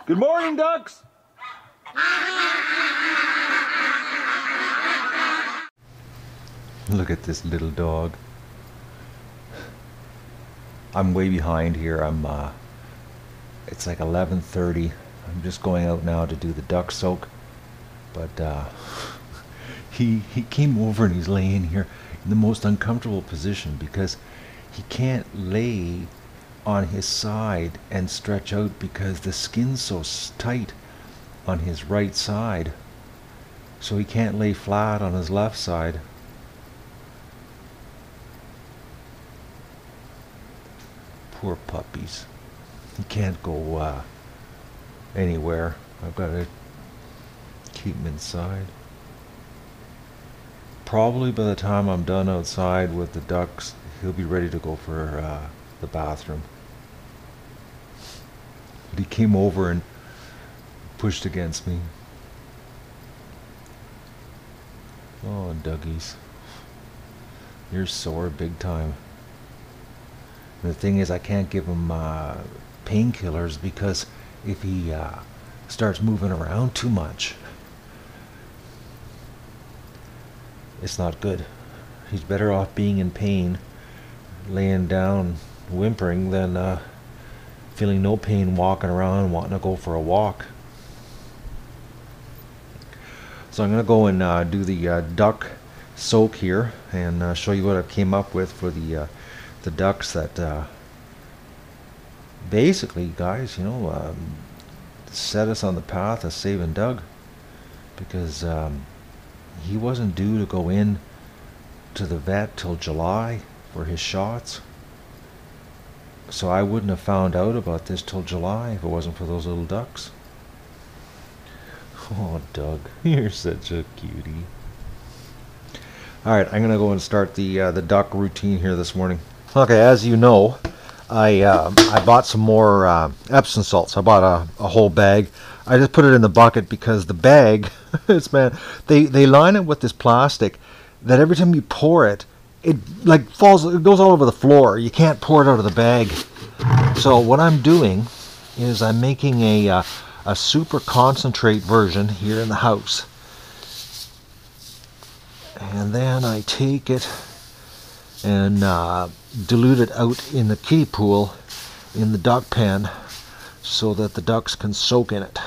Good morning, ducks! Look at this little dog. I'm way behind here. It's like 11:30. I'm just going out now to do the duck soak. But he came over and he's laying here in the most uncomfortable position because he can't lay on his side and stretch out because the skin's so tight on his right side. So he can't lay flat on his left side. Poor puppies. He can't go anywhere. I've got to keep him inside. Probably by the time I'm done outside with the ducks, he'll be ready to go for the bathroom. But he came over and pushed against me. Oh, Dougie's. You're sore big time. And the thing is, I can't give him painkillers because if he starts moving around too much, it's not good. He's better off being in pain, laying down, whimpering, than feeling no pain, walking around, wanting to go for a walk. So I'm going to go and do the duck soak here and show you what I came up with for the ducks that basically, guys, you know, set us on the path of saving Doug, because he wasn't due to go in to the vet till July for his shots. So I wouldn't have found out about this till July if it wasn't for those little ducks. Oh, Doug, you're such a cutie. Alright, I'm going to go and start the duck routine here this morning. Okay, as you know, I bought some more Epsom salts. I bought a whole bag. I just put it in the bucket because the bag, they line it with this plastic that every time you pour it, it like falls, it goes all over the floor. You can't pour it out of the bag. So what I'm doing is I'm making a super concentrate version here in the house. And then I take it and dilute it out in the kiddie pool in the duck pen so that the ducks can soak in it.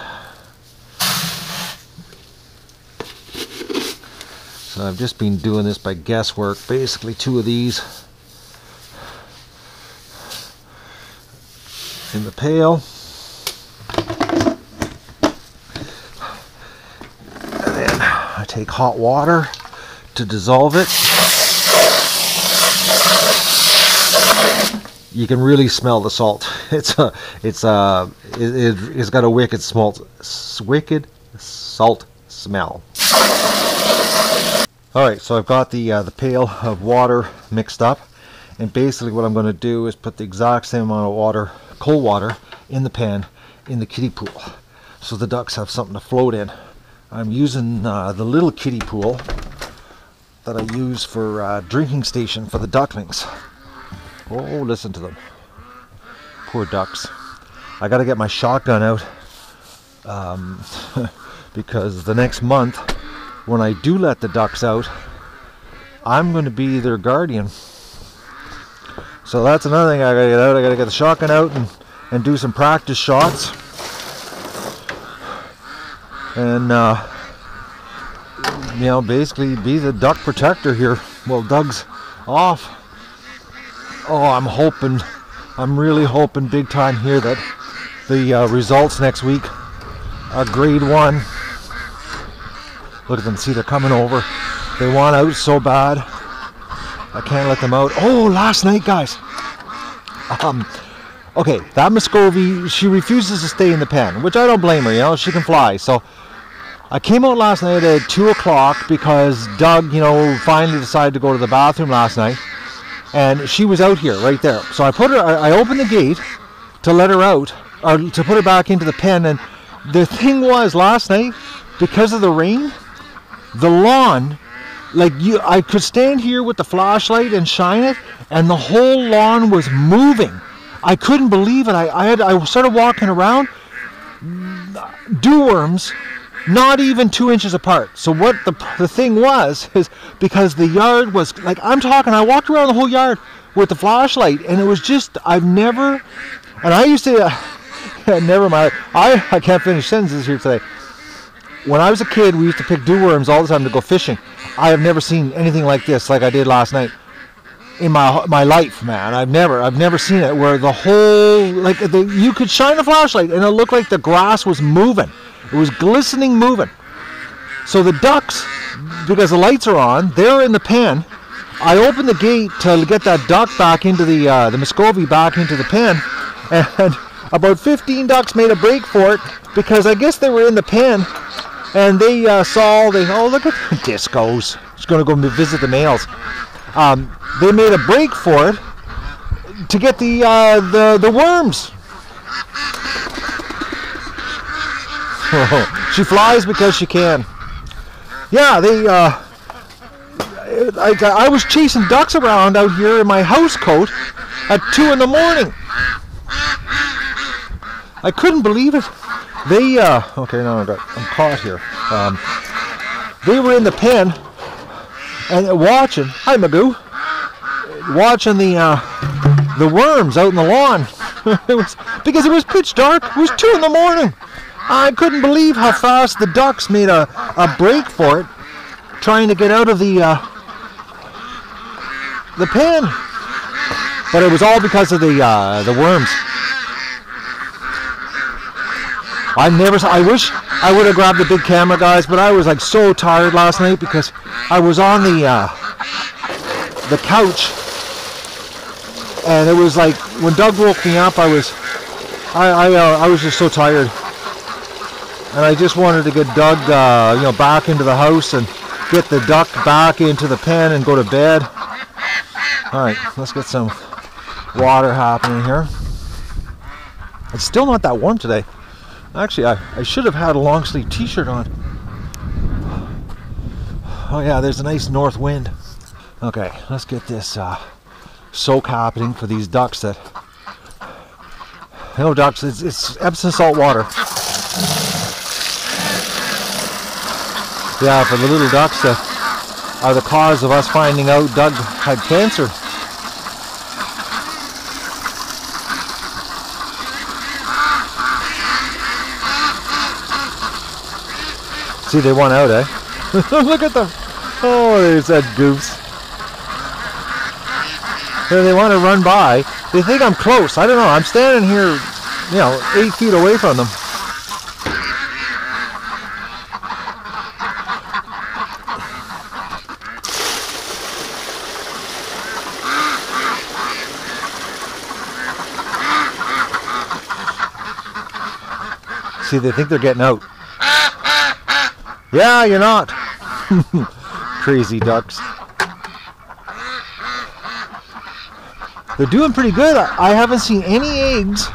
So I've just been doing this by guesswork. Basically 2 of these in the pail. And then I take hot water to dissolve it. You can really smell the salt. It's got a wicked salt smell. All right, so I've got the pail of water mixed up, and basically what I'm going to do is put the exact same amount of water, cold water, in the pan in the kiddie pool, so the ducks have something to float in. I'm using the little kiddie pool that I use for drinking station for the ducklings. Oh, listen to them. Poor ducks. I got to get my shotgun out because the next month, when I do let the ducks out, I'm going to be their guardian. So that's another thing I got to get out. I got to get the shotgun out and do some practice shots. And, you know, basically be the duck protector here while Doug's off. Oh, I'm really hoping big time here that the results next week are grade 1. Look at them, see, they're coming over. They want out so bad. I can't let them out. Oh, last night, guys. Okay, that Muscovy, she refuses to stay in the pen, which I don't blame her, you know, she can fly. So I came out last night at 2 o'clock because Doug, you know, finally decided to go to the bathroom last night. And she was out here, right there. So I opened the gate to let her out, or to put her back into the pen. And the thing was, last night, because of the rain, the lawn, like I could stand here with the flashlight and shine it, and the whole lawn was moving. I couldn't believe it. I started walking around, dew worms not even 2 inches apart. So what the thing was is because the yard was like, I'm talking, I walked around the whole yard with the flashlight, and it was just, I've never, and I used to, never mind, I can't finish sentences here today. When I was a kid, we used to pick dew worms all the time to go fishing. I have never seen anything like this, like I did last night in my life, man. I've never seen it where the whole, like, you could shine a flashlight and it looked like the grass was moving. It was glistening, moving. So the ducks, because the lights are on, they're in the pen. I opened the gate to get that duck back into the Muscovy back into the pen, and about 15 ducks made a break for it because I guess they were in the pen, and they saw, oh, look at discos. Just going to go visit the males. They made a break for it to get the worms. She flies because she can. Yeah, I was chasing ducks around out here in my house coat at 2 in the morning. I couldn't believe it. They okay, now I'm caught here. They were in the pen and watching. Hi, Magoo. Watching the worms out in the lawn. Because it was pitch dark. It was 2 in the morning. I couldn't believe how fast the ducks made a break for it, trying to get out of the pen. But it was all because of the worms. I wish I would have grabbed the big camera, guys, but I was like so tired last night because I was on the couch, and it was like when Doug woke me up, I was just so tired, and I just wanted to get Doug back into the house and get the duck back into the pen and go to bed. All right, let's get some water happening here. It's still not that warm today. Actually, I should have had a long sleeve t-shirt on. Oh yeah, there's a nice north wind. Okay, let's get this soak happening for these ducks that, ducks, it's Epsom salt water. Yeah, for the little ducks that are the cause of us finding out Doug had cancer. See, they won out, eh? Look at them. Oh, there's that goose. They want to run by. They think I'm close. I don't know. I'm standing here, 8 feet away from them. See, they think they're getting out. Yeah, you're not. Crazy ducks. They're doing pretty good. I haven't seen any eggs.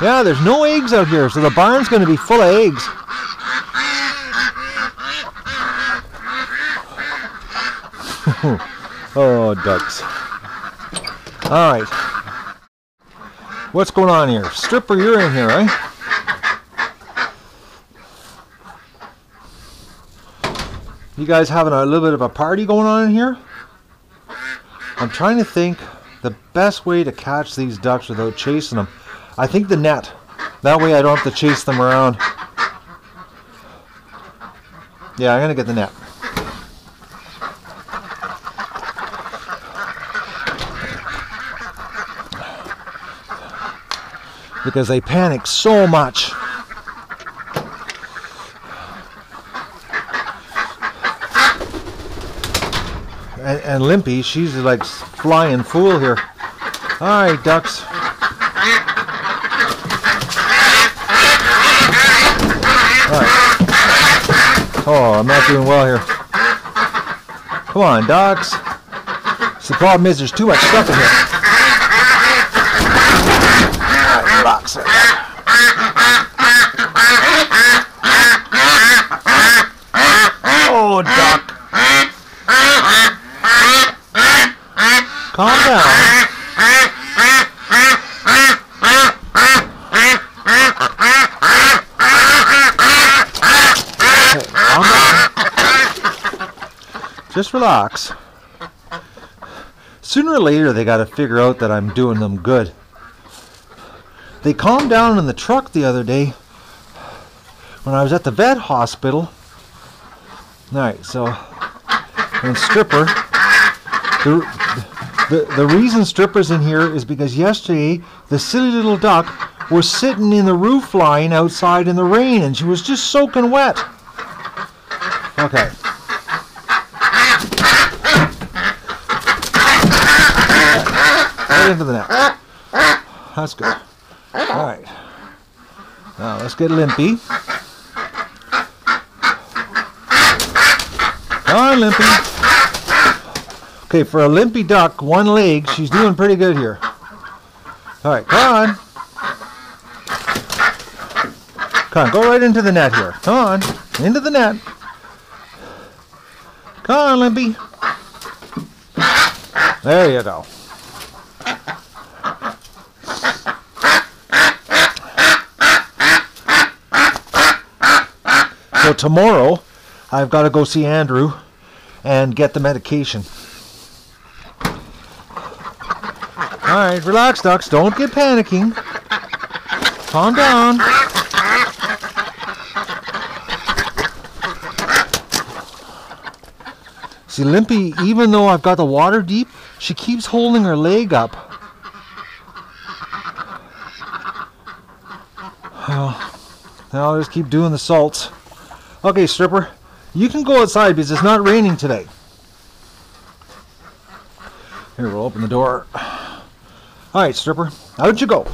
Yeah, there's no eggs out here, so the barn's going to be full of eggs. Oh, ducks. All right. What's going on here? Stripper, you're in here, right? You guys having a little bit of a party going on in here? I'm trying to think the best way to catch these ducks without chasing them. I think the net. That way I don't have to chase them around. Yeah, I'm going to get the net. Because they panic so much. And Limpy, she's like flying fool here. All right, ducks. All right. Oh, I'm not doing well here. Come on, ducks. So the problem is there's too much stuff in here. All right, relax. Oh, duck. Calm down. Just relax. Sooner or later, they got to figure out that I'm doing them good. They calmed down in the truck the other day when I was at the vet hospital. Alright, so, and Stripper, the reason Stripper's in here is because yesterday, the silly little duck was sitting in the roof line outside in the rain, and she was just soaking wet. Okay. Right into the net. That's good. Alright. Now let's get Limpy. Come on, Limpy. Okay, for a limpy duck, one leg, she's doing pretty good here. Alright, come on. Come on, go right into the net here. Come on, into the net. Come on, Limpy. There you go. So tomorrow, I've got to go see Andrew and get the medication. Alright, relax, ducks. Don't get panicking. Calm down. See, Limpy, even though I've got the water deep, she keeps holding her leg up. Well, now I'll just keep doing the salts. Okay, Stripper, you can go outside because it's not raining today. Here, we'll open the door. Alright, Stripper, out you go.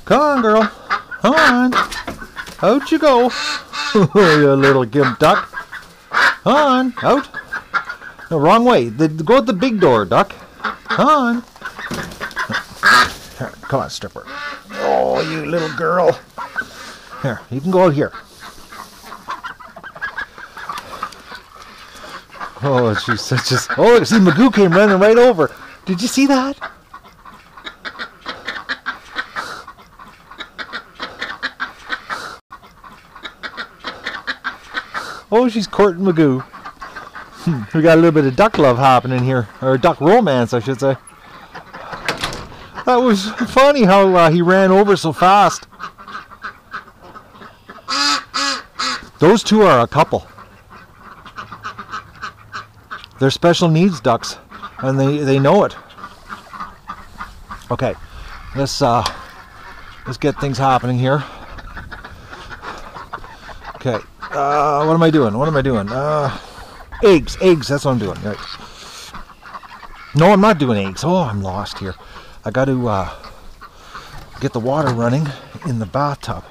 Come on, girl. Come on. Out you go. You little gimp duck. Come on, out. No, wrong way. Go out the big door, duck. Come on. Here, come on, Stripper. Oh, you little girl. Here, you can go out here. Oh, she's such a... Oh, see, Magoo came running right over. Did you see that? Oh, she's courting Magoo. We got a little bit of duck love happening here. Or duck romance, I should say. That was funny how he ran over so fast. Those two are a couple. They're special needs ducks, and they know it. Okay, let's get things happening here. Okay, what am I doing? What am I doing? Eggs. That's what I'm doing. Right. No, I'm not doing eggs. Oh, I'm lost here. I got to get the water running in the bathtub.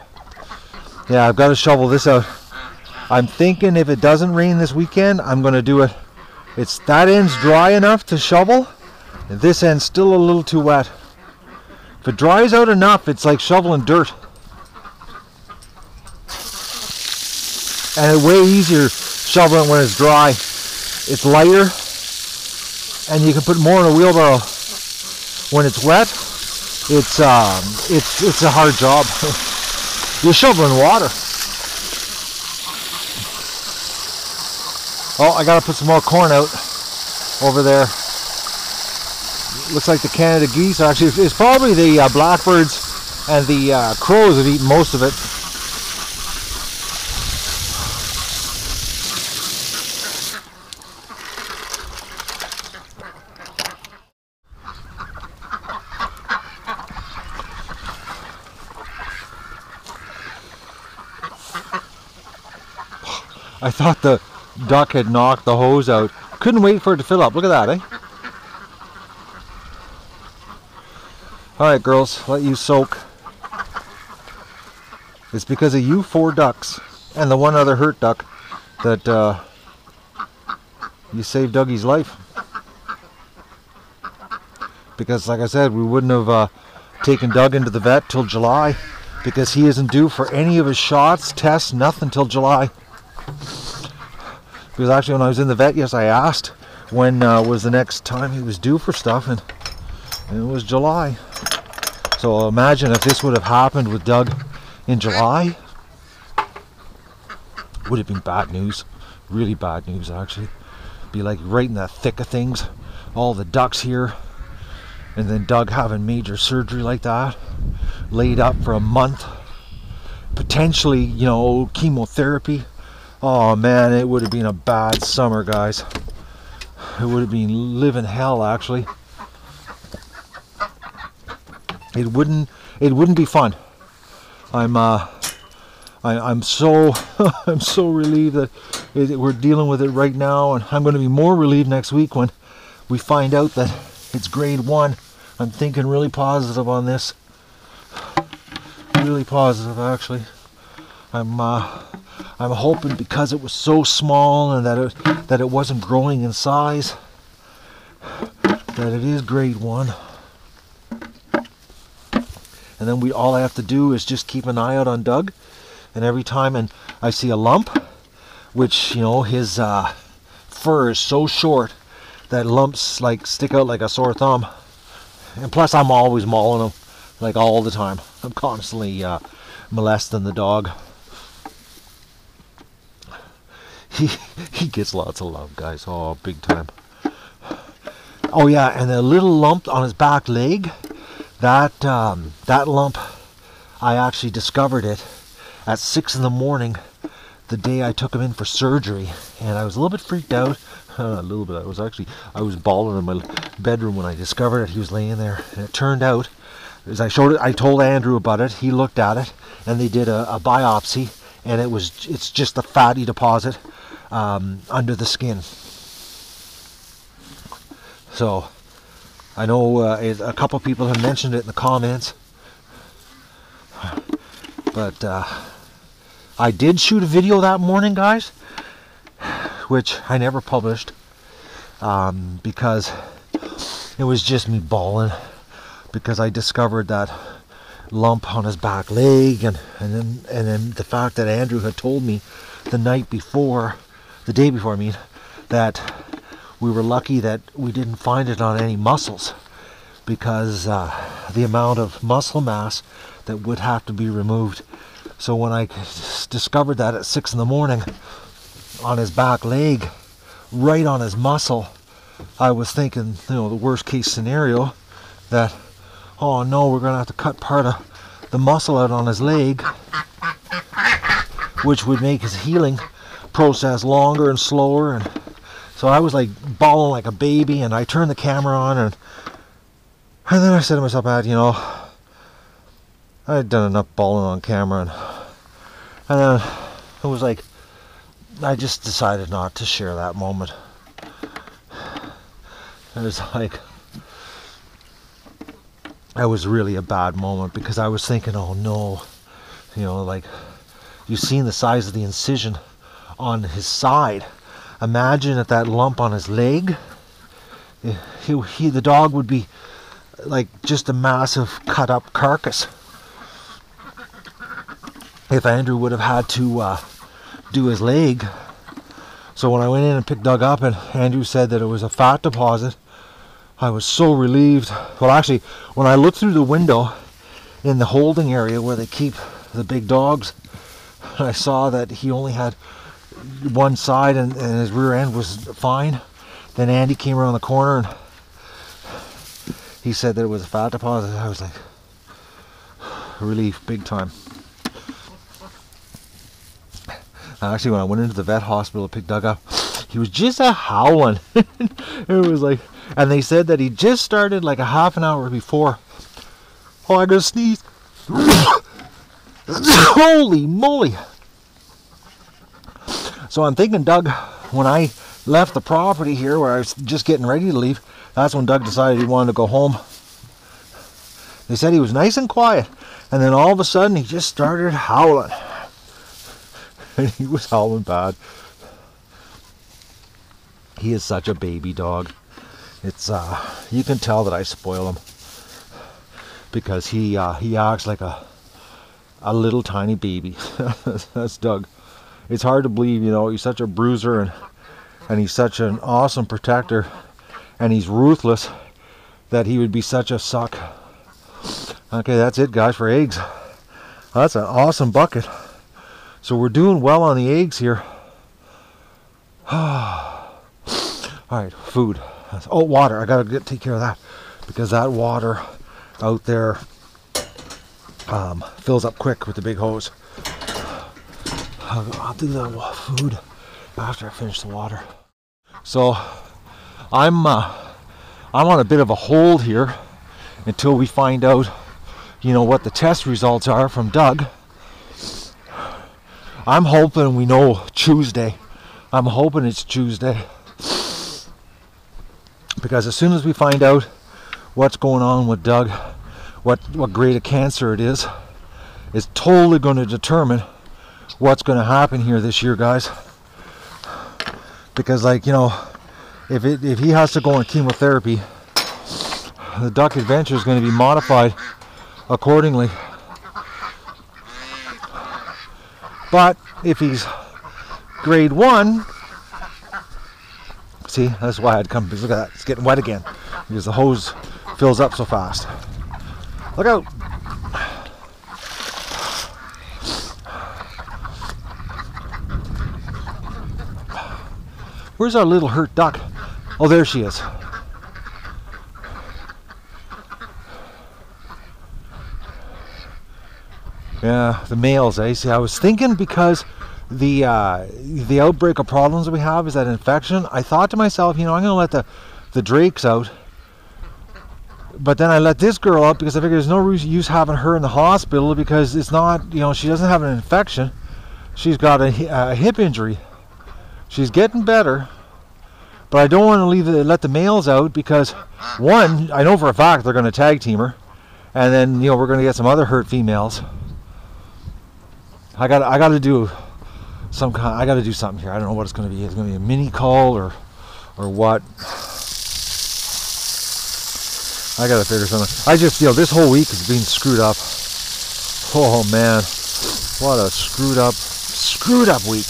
Yeah, I've got to shovel this out. I'm thinking if it doesn't rain this weekend, I'm going to do it. It's that end's dry enough to shovel, and this end's still a little too wet. If it dries out enough, it's like shoveling dirt. And it's way easier shoveling when it's dry. It's lighter, and you can put more in a wheelbarrow. When it's wet, it's a hard job. You're shoveling water. Oh, I gotta put some more corn out over there. Looks like the Canada geese. Actually, it's probably the blackbirds and the crows have eaten most of it. I thought the duck had knocked the hose out. Couldn't wait for it to fill up. Look at that, eh? Alright, girls, let you soak. It's because of you 4 ducks and the one other hurt duck that you saved Dougie's life. Because, like I said, we wouldn't have taken Doug into the vet till July, because he isn't due for any of his shots, tests, nothing till July. Because actually when I was in the vet, yes, I asked when was the next time he was due for stuff, and it was July. So imagine if this would have happened with Doug in July. Would have been bad news. Really bad news, actually. be like right in the thick of things, all the ducks here, and then Doug having major surgery like that, laid up for a month, potentially, you know, chemotherapy. Oh man, it would have been a bad summer, guys. It would have been living hell, actually. It wouldn't be fun. I'm so I'm so relieved that we're dealing with it right now, and I'm going to be more relieved next week when we find out that it's grade 1. I'm thinking really positive on this. Really positive, actually. I'm hoping, because it was so small and that it wasn't growing in size, that it is grade 1. And then all I have to do is just keep an eye out on Doug, and every time I see a lump, which, you know, his fur is so short that lumps like stick out like a sore thumb. And plus, I'm always mauling him, like all the time. I'm constantly molesting the dog. He gets lots of love, guys. Oh, big time. Oh yeah, and the little lump on his back leg, that lump, I actually discovered it at 6 in the morning the day I took him in for surgery, and I was a little bit freaked out. A little bit. I was bawling in my bedroom when I discovered it. He was laying there, and it turned out, as I told Andrew about it. He looked at it, and they did a biopsy, and it's just a fatty deposit under the skin. So I know a couple people have mentioned it in the comments, but I did shoot a video that morning, guys, which I never published because it was just me bawling, because I discovered that lump on his back leg, and then the fact that Andrew had told me the day before, I mean, that we were lucky that we didn't find it on any muscles, because the amount of muscle mass that would have to be removed. So when I discovered that at 6 in the morning on his back leg, right on his muscle, I was thinking, you know, the worst case scenario, that, oh no, we're going to have to cut part of the muscle out on his leg, which would make his healing process longer and slower. And so I was like bawling like a baby, and I turned the camera on, and then I said to myself, you know, I had done enough bawling on camera, and then it was like, I just decided not to share that moment. It was like, that was really a bad moment, because I was thinking, oh no, you know, like, you've seen the size of the incision on his side. Imagine if that lump on his leg, the dog would be like just a massive cut up carcass. If Andrew would have had to do his leg. So when I went in and picked Doug up, and Andrew said that it was a fat deposit, I was so relieved. Well, actually, when I looked through the window in the holding area where they keep the big dogs, I saw that he only had one side, and his rear end was fine. Then Andy came around the corner, and he said that it was a fat deposit. I was like, relief, big time. Actually, when I went into the vet hospital to pick Doug up, he was just howling. It was like, and they said that he just started like a half an hour before. Oh, I gotta sneeze. Holy moly. So I'm thinking Doug, when I left the property here, where I was just getting ready to leave, that's when Doug decided he wanted to go home. They said he was nice and quiet, and then all of a sudden he just started howling. And he was howling bad. He is such a baby dog. It's you can tell that I spoil him, because he acts like a little tiny baby. That's Doug. It's hard to believe, you know, he's such a bruiser, and he's such an awesome protector, and he's ruthless, that he would be such a suck. Okay, that's it, guys, for eggs. That's an awesome bucket. So we're doing well on the eggs here. All right, food. Oh, water. I gotta take care of that because that water out there fills up quick with the big hose. I'll do the food after I finish the water. So I'm on a bit of a hold here until we find out, you know, what the test results are from Doug. I'm hoping we know Tuesday. I'm hoping it's Tuesday. Because as soon as we find out what's going on with Doug, what grade of cancer it is totally going to determine what's going to happen here this year, guys. Because, like, you know, if he has to go on chemotherapy, the Duck Adventure is going to be modified accordingly. But if he's grade 1, see, that's why I'd come. Look at that, it's getting wet again because the hose fills up so fast. Look out! Where's our little hurt duck? Oh, there she is. Yeah, the males, eh? See, I was thinking because the outbreak of problems that we have is that infection. I thought to myself, you know, I'm going to let the drakes out. But then I let this girl out because I figured there's no use having her in the hospital because it's not, you know, she doesn't have an infection. She's got a hip injury. She's getting better. But I don't want to let the males out because, one, I know for a fact they're going to tag team her. And then, you know, we're going to get some other hurt females. I got to do I got to do something here. I don't know what it's going to be. It's going to be a mini call or what. I got to figure something. I just, you know, this whole week has been screwed up. Oh man, what a screwed up week.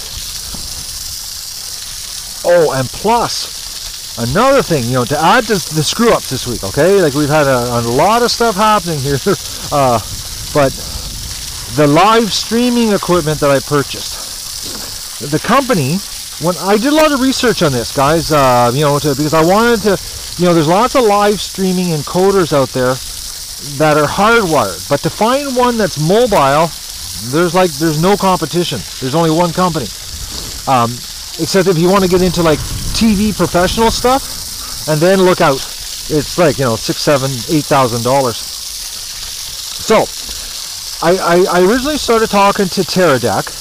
Oh, and plus another thing, you know, to add to the screw ups this week. Okay, like we've had a lot of stuff happening here, but the live streaming equipment that I purchased, the company, when I did a lot of research on this, guys, you know, because I wanted to, you know, there's lots of live streaming encoders out there that are hardwired, but to find one that's mobile, there's no competition. There's only one company, except if you want to get into like TV professional stuff, and then look out, it's like, you know, $6,000, $7,000, $8,000. So I originally started talking to Teradek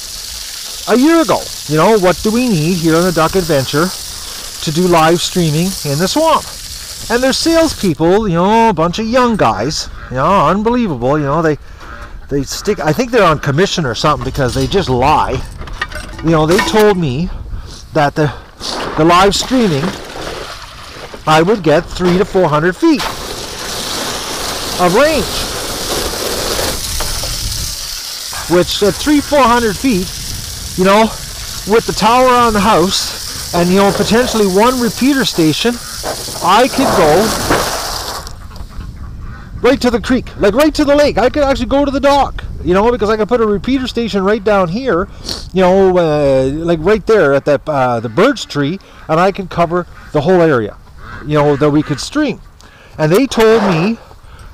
a year ago. You know, what do we need here on the Duck Adventure to do live streaming in the swamp? And their salespeople, you know, a bunch of young guys, you know, unbelievable. You know, they stick. I think they're on commission or something because they just lie. You know, they told me that the live streaming, I would get 300 to 400 feet of range. Which at 300-400 feet, you know, with the tower on the house and, you know, potentially one repeater station, I could go right to the creek, like right to the lake. I could actually go to the dock, you know, because I could put a repeater station right down here, you know, like right there at that the birch tree, and I could cover the whole area, you know, that we could stream. And they told me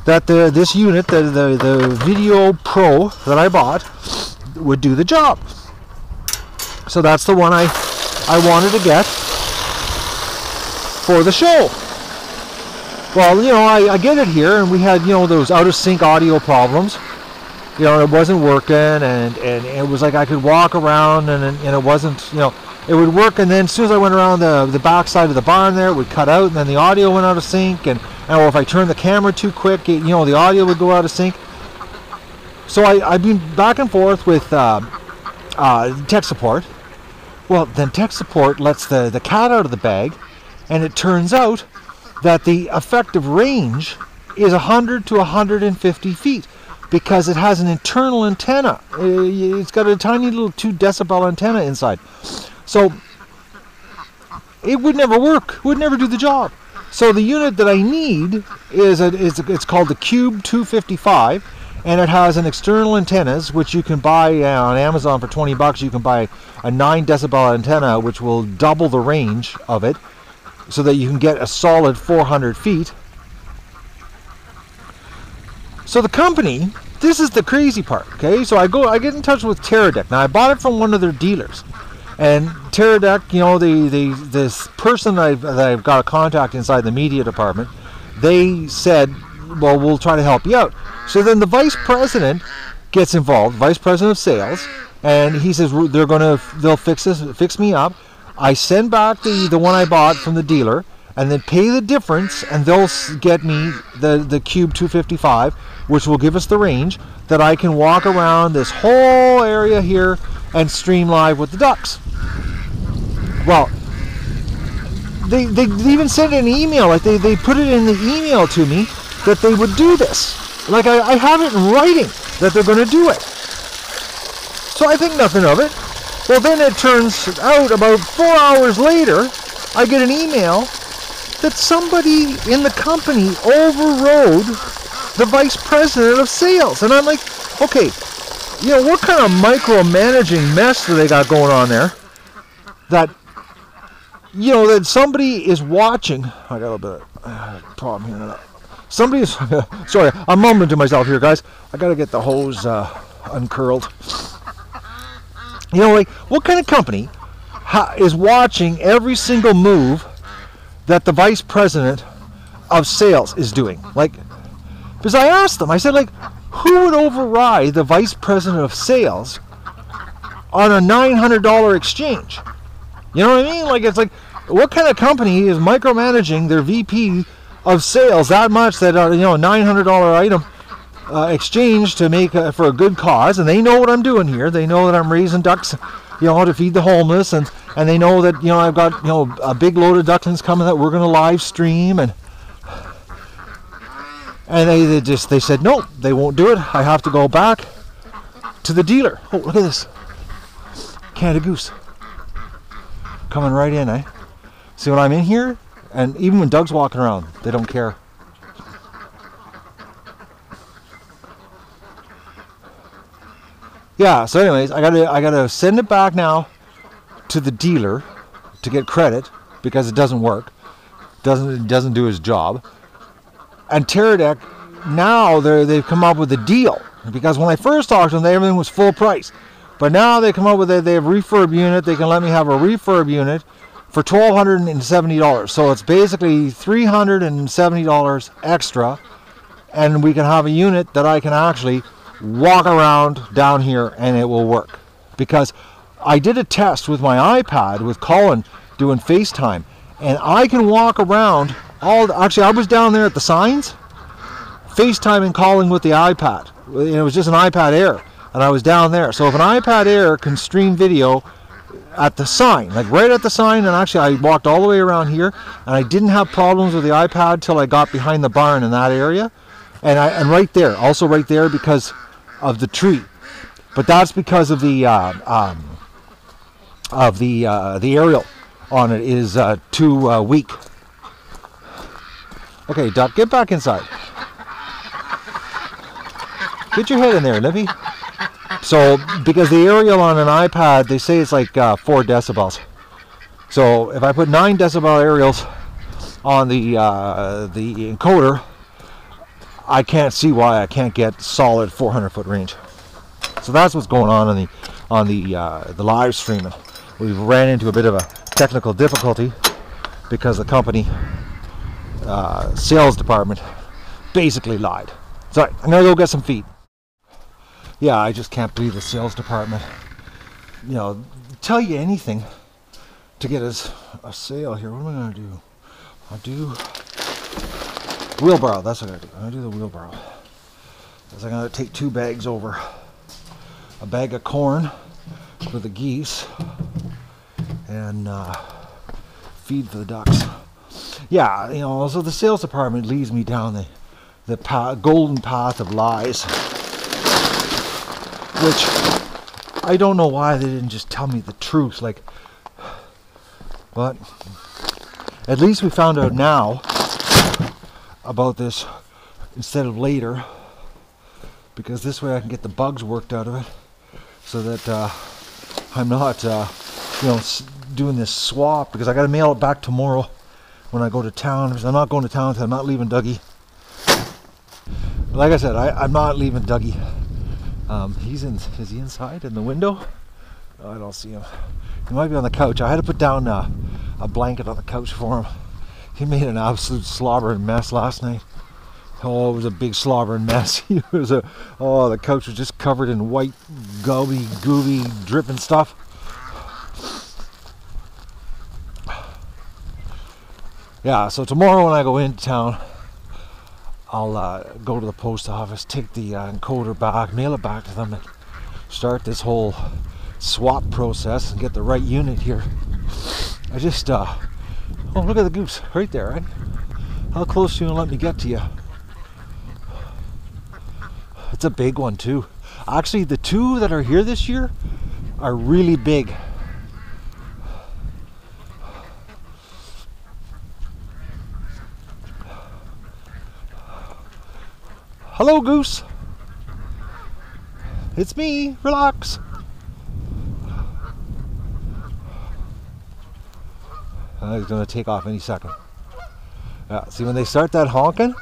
that this unit, the Video Pro that I bought, would do the job. So that's the one I wanted to get for the show. Well, you know, I get it here, and we had, you know, those out of sync audio problems. You know, it wasn't working, and it was like I could walk around, and it wasn't, you know, it would work, and then as soon as I went around the back side of the barn there, it would cut out, and then the audio went out of sync, and or if I turned the camera too quick, you know, the audio would go out of sync. So I've been back and forth with tech support. Well, then tech support lets the cat out of the bag, and it turns out that the effective range is 100 to 150 feet because it has an internal antenna. It's got a tiny little 2 decibel antenna inside. So it would never work, would never do the job. So the unit that I need it's called the Cube 255, and it has an external antennas, which you can buy on Amazon for $20. You can buy a 9 decibel antenna, which will double the range of it. so that you can get a solid 400 feet. So the company, this is the crazy part, okay? So I get in touch with Teradek. Now I bought it from one of their dealers, and Teradek, you know, this person that I've got a contact inside the media department, they said, well, we'll try to help you out. So then the vice president gets involved, vice president of sales, and he says they'll fix me up. I send back the one I bought from the dealer, and then pay the difference, and they'll get me the Cube 255, which will give us the range that I can walk around this whole area here and stream live with the ducks. Well, they even sent an email, like they put it in the email to me that they would do this. Like I have it in writing that they're going to do it. So I think nothing of it. Well, then it turns out about 4 hours later, I get an email that somebody in the company overrode the vice president of sales. And I'm like, okay, you know, what kind of micromanaging mess do they got going on there? That, you know, that somebody is watching. I got a bit of problem here now. Somebody is, sorry, I'm mumbling to myself here, guys. I got to get the hose uncurled. You know, like, what kind of company is watching every single move that the vice president of sales is doing? Like, because I asked them, I said, like, who would override the vice president of sales on a $900 exchange? You know what I mean? Like, it's like, what kind of company is micromanaging their VP of sales that much that, you know, $900 item exchange to make for a good cause? And they know what I'm doing here. They know that I'm raising ducks, you know, to feed the homeless, and they know that, you know, I've got, you know, a big load of ducklings coming that we're going to live stream, and they said no, they won't do it. I have to go back to the dealer. Oh, look at this, Canada goose coming right in, eh? See what I'm in here? And even when Doug's walking around, they don't care. Yeah, so anyways, I gotta send it back now to the dealer to get credit because it doesn't work. It doesn't do his job. And Teradek, now they've come up with a deal, because when I first talked to them, everything was full price. But now they come up with they have a refurb unit. They can let me have a refurb unit for $1,270. So it's basically $370 extra, and we can have a unit that I can actually walk around down here and it will work. Because I did a test with my iPad with Colin doing FaceTime, and I can walk around actually I was down there at the signs FaceTiming calling with the iPad. It was just an iPad Air, and I was down there. So if an iPad Air can stream video at the sign, like right at the sign, and actually I walked all the way around here, and I didn't have problems with the iPad till I got behind the barn in that area, and right there, also right there because of the tree, but that's because of the aerial on it is too weak. Okay, Duck, get back inside. Get your head in there, Lippy. So, because the aerial on an iPad, they say it's like 4 decibels. So, if I put 9 decibel aerials on the encoder, I can't see why I can't get solid 400-foot range. So that's what's going on the live streaming. We've ran into a bit of a technical difficulty because the company sales department basically lied. So I'm gonna go get some feed. Yeah, I just can't believe the sales department, you know, tell you anything to get us a sale here. What am I gonna do? I'll do wheelbarrow. That's what I'm gonna do the wheelbarrow. Because I'm gonna take 2 bags over. A bag of corn for the geese and feed for the ducks. Yeah, you know, so the sales department leads me down the golden path of lies, which I don't know why they didn't just tell me the truth. Like, but at least we found out now about this instead of later, because this way I can get the bugs worked out of it, so that I'm not, you know, doing this swap, because I got to mail it back tomorrow. when I go to town, because I'm not going to town because I'm not leaving Dougie. Like I said, I'm not leaving Dougie. Is he inside in the window? Oh, I don't see him. He might be on the couch. I had to put down a blanket on the couch for him. He made an absolute slobbering mess last night. Oh, it was a big slobbering mess. The couch was just covered in white, gooey, dripping stuff. Yeah, so tomorrow when I go into town, I'll go to the post office, take the encoder back, mail it back to them, and start this whole swap process and get the right unit here. I just, oh, look at the goose right there, right? How close are you gonna let me get to you? It's a big one too. Actually, the two that are here this year are really big. Hello, goose. It's me. Relax. He's going to take off any second. Yeah, see, when they start that honking,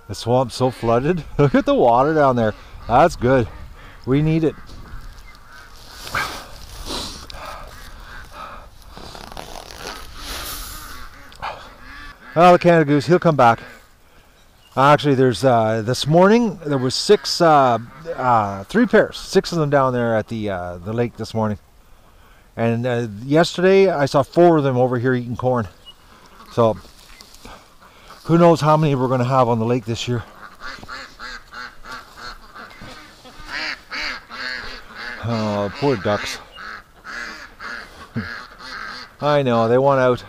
the swamp's so flooded. Look at the water down there. That's good. We need it. Oh, the Canada goose, he'll come back. Actually, there's this morning there was 3 pairs, 6 of them down there at the lake this morning, and yesterday I saw 4 of them over here eating corn. So who knows how many we're going to have on the lake this year? Oh, poor ducks. I know they want out.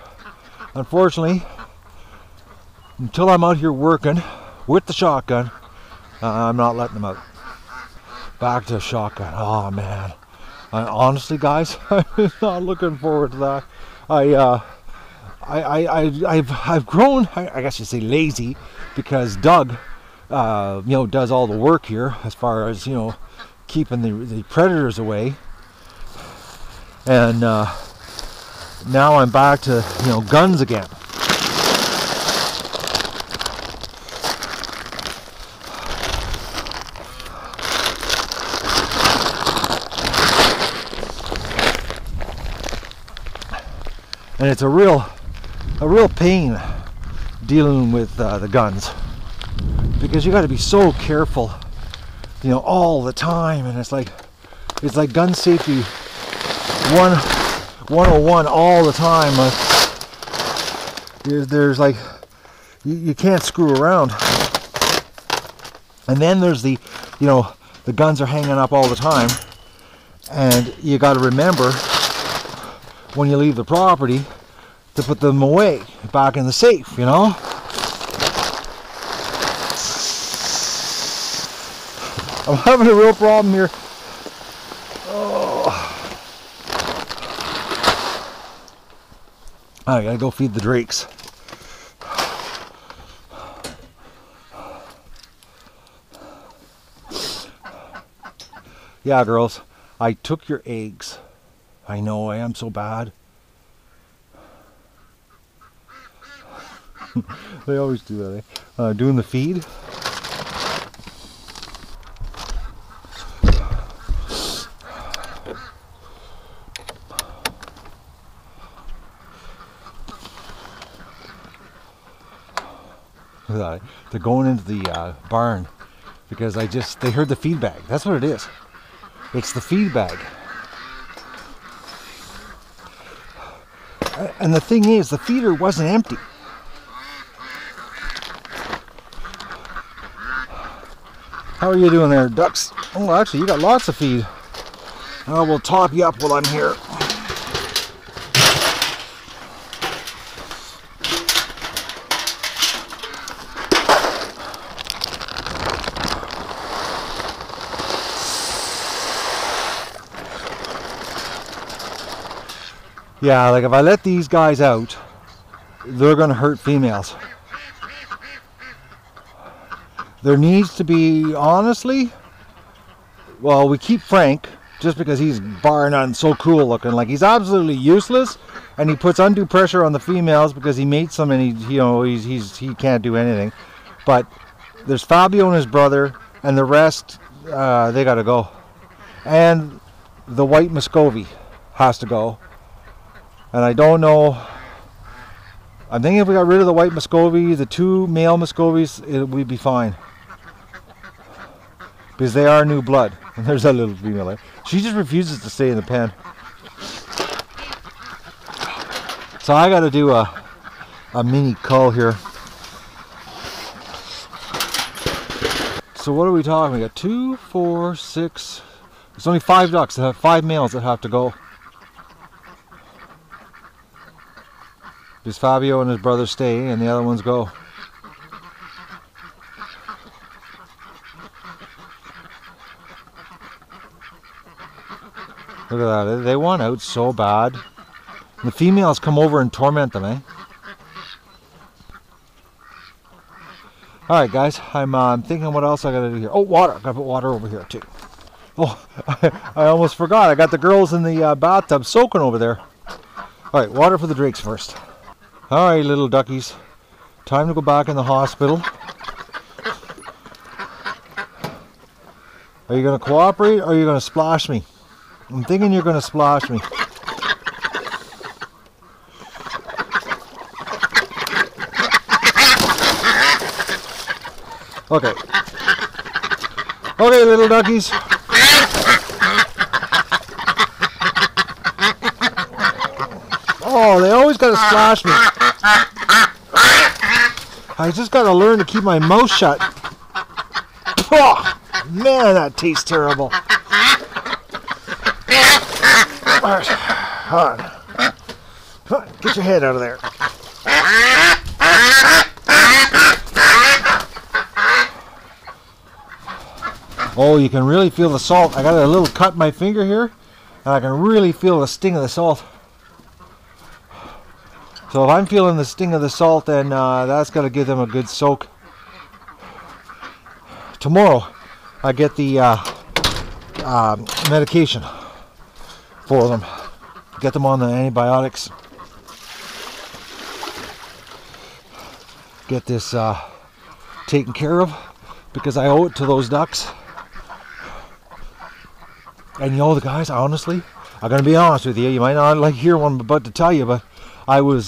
Unfortunately, until I'm out here working with the shotgun, I'm not letting them out. Back to shotgun. Oh man, honestly, guys, I'm not looking forward to that. I've grown, I guess you say, lazy, because Doug, does all the work here as far as keeping the predators away, and now I'm back to guns again. And it's a real pain dealing with the guns, because you got to be so careful, all the time. And it's like gun safety 101 all the time. There's like you can't screw around. And then there's the guns are hanging up all the time, and you got to remember, when you leave the property, to put them away back in the safe, I'm having a real problem here. Oh. I gotta go feed the drakes. Yeah, girls, I took your eggs. I know, I am so bad. They always do that, eh? Doing the feed. They're going into the barn because they heard the feed bag. That's what it is. It's the feed bag. And the thing is, the feeder wasn't empty. How are you doing there, ducks? Oh, actually, you got lots of feed. Oh, we'll top you up while I'm here. Yeah, like if I let these guys out, they're going to hurt females. There needs to be, honestly, well, we keep Frank just because he's bar none so cool looking. Like, he's absolutely useless, and he puts undue pressure on the females because he mates them, and he can't do anything. But there's Fabio and his brother, and the rest, they gotta go. And the white Muscovy has to go. And I don't know. I'm thinking if we got rid of the white Muscovy, the 2 male Muscovies, we'd be fine. Because they are new blood. And there's that little female there. She just refuses to stay in the pen. So I got to do a mini cull here. So what are we talking? We got 2, 4, 6. There's only 5 ducks that have 5 males that have to go. Because Fabio and his brother stay and the other ones go. Look at that. They want out so bad. The females come over and torment them, eh? Alright guys, I'm thinking what else I gotta do here. Oh, water. I gotta put water over here too. Oh, I almost forgot. I got the girls in the bathtub soaking over there. Alright, water for the drakes first. Alright, little duckies. Time to go back in the hospital. Are you gonna cooperate or are you gonna splash me? I'm thinking you're gonna splash me. Okay. Okay, little duckies. Oh, they always gotta splash me. I just gotta learn to keep my mouth shut. Oh, man, that tastes terrible. Alright, hold on. Come on, get your head out of there. Oh, you can really feel the salt. I got a little cut in my finger here, and I can really feel the sting of the salt. So if I'm feeling the sting of the salt, then that's got to give them a good soak. Tomorrow, I get the medication for them. Get them on the antibiotics. Get this taken care of because I owe it to those ducks. And you know, the guys, honestly, I'm gonna be honest with you. You might not like hear what I'm about to tell you, but I was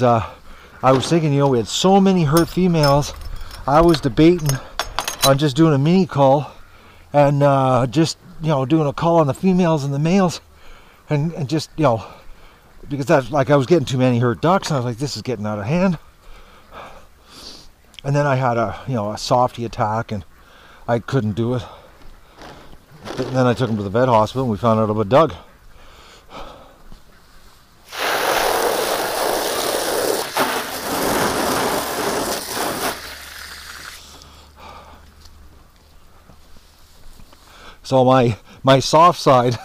thinking, you know, we had so many hurt females. I was debating on just doing a mini call and just, you know, doing a call on the females and the males, and just, you know, because that's like I was getting too many hurt ducks, and I was like, this is getting out of hand. And then I had a softy attack, and I couldn't do it. And then I took him to the vet hospital, and we found out about Doug. So my soft side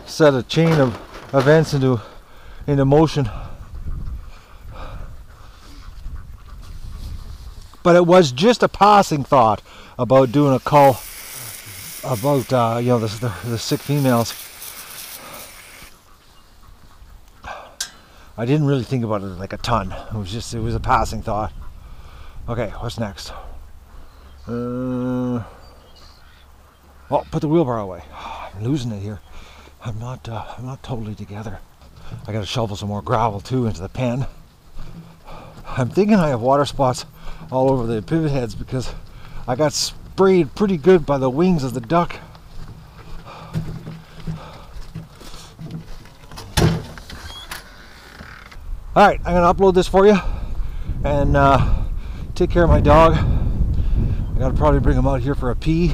set a chain of events into motion. But it was just a passing thought about doing a call about the sick females. I didn't really think about it like a ton. It was a passing thought. Okay, what's next? Oh, put the wheelbarrow away. I'm losing it here. I'm not totally together. I got to shovel some more gravel too into the pen. I'm thinking I have water spots all over the pivot heads because I got sprayed pretty good by the wings of the duck. Alright, I'm going to upload this for you and take care of my dog. I got to probably bring him out here for a pee.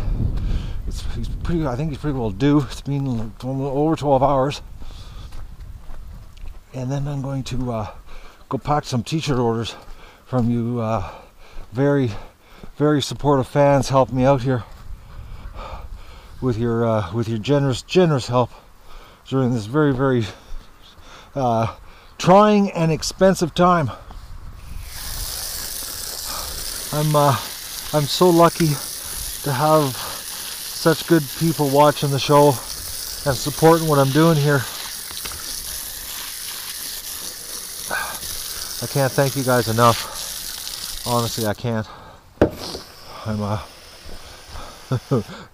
I think he's pretty well due. It's been over 12 hours. And then I'm going to go pack some t-shirt orders from you very, very supportive fans. Help me out here with your generous help during this very, very trying and expensive time. I'm so lucky to have such good people watching the show. and supporting what I'm doing here. I can't thank you guys enough. Honestly, I can't. I'm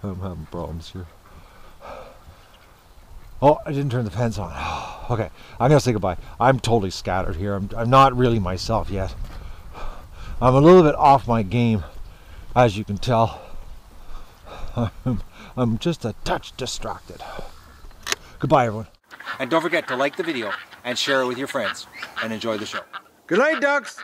I'm having problems here. Oh, I didn't turn the fence on. Okay, I'm gonna say goodbye. I'm totally scattered here. I'm not really myself yet. I'm a little bit off my game, as you can tell. I'm just a touch distracted. Goodbye, everyone. And don't forget to like the video and share it with your friends and enjoy the show. Good night, ducks.